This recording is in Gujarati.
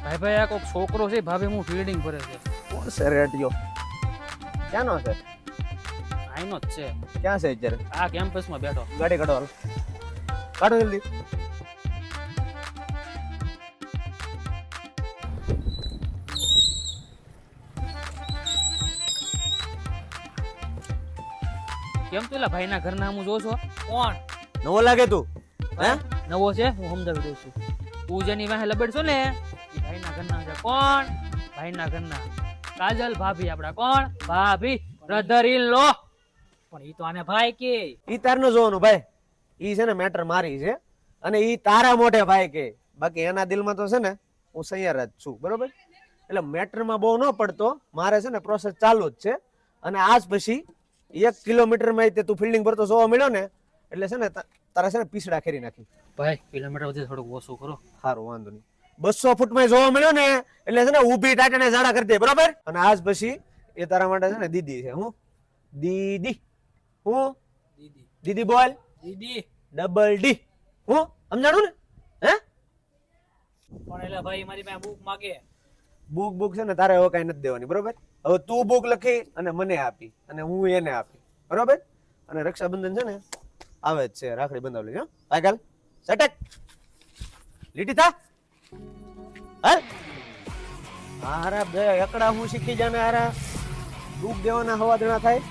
ભાઈ ભાઈ આ કોક છોકરો છે ભાભી હું ફિલ્ડિંગ ભરે છે. કોણ છે રેડિયો? ક્યાંનો છે? આઈનો જ છે. ક્યાં છે અત્યારે? આ કેમ્પસમાં બેઠો. ગાડી કાઢો હાલો. કાઢો જલ્દી. કેમ પેલા ભાઈના ઘરના હું જોઉં છો? કોણ નવો લાગે તું? હે? નવો છે? હું સમજાવી દઉં છું. તું જેની વાહે લબડશો ને એ ભાઈના ઘરના છે. કોણ? ભાઈના ઘરના કાજલ ભાભી આપડા. કોણ? ભાભી બ્રધર ઇન લો. પણ ઈ તો આને ભાઈ કે. ઈ તારનું જોવાનું ભાઈ. ઈ છે ને મેટર મારી છે અને ઈ તારા મોઢે ભાઈ કે. બાકી એના દિલમાં તો છે ને હું સૈયાર જ છું, બરોબર? એટલે મેટરમાં બહુ ન પડતો. મારે છે ને પ્રોસેસ ચાલુ જ છે અને આજ પછી 1 કિલોમીટરમાં તે તું ફિલ્ડિંગ ભરતો જોવા મળ્યો ને એટલે છે ને તારા છે ને પીસડા ખેરી નાખી. ભાઈ કિલોમીટર વધી થોડુંક ઓછું કરો. સારું, વાંધો નહીં. 200 ફૂટમાં જોવા મળ્યો ને એટલે છે ને ઊભી ટાટાને ઝાડા કરી દે, બરોબર? અને આજ પછી એ તારા માટે છે ને દીદી છે. હું દીદી. હું દીદી. દીદી બોલ. દીદી. Double D. હું સમજાણું ને? હે? પણ એટલે ભાઈ મારી પાસે બુક માગે. બુક છે ને તારે હવે કઈ નથી દેવાની, બરોબર? હવે તું બુક લખી અને મને આપી અને હું એને આપી, બરોબર? અને રક્ષાબંધન છે ને આવે જ છે, રાખડી બંધાવી લેજો. આગળ સટક લીટી થા. હાલ. હારા બે એકડા હું શીખી જાને હારા બુક દેવાના હવા દેણા થાય.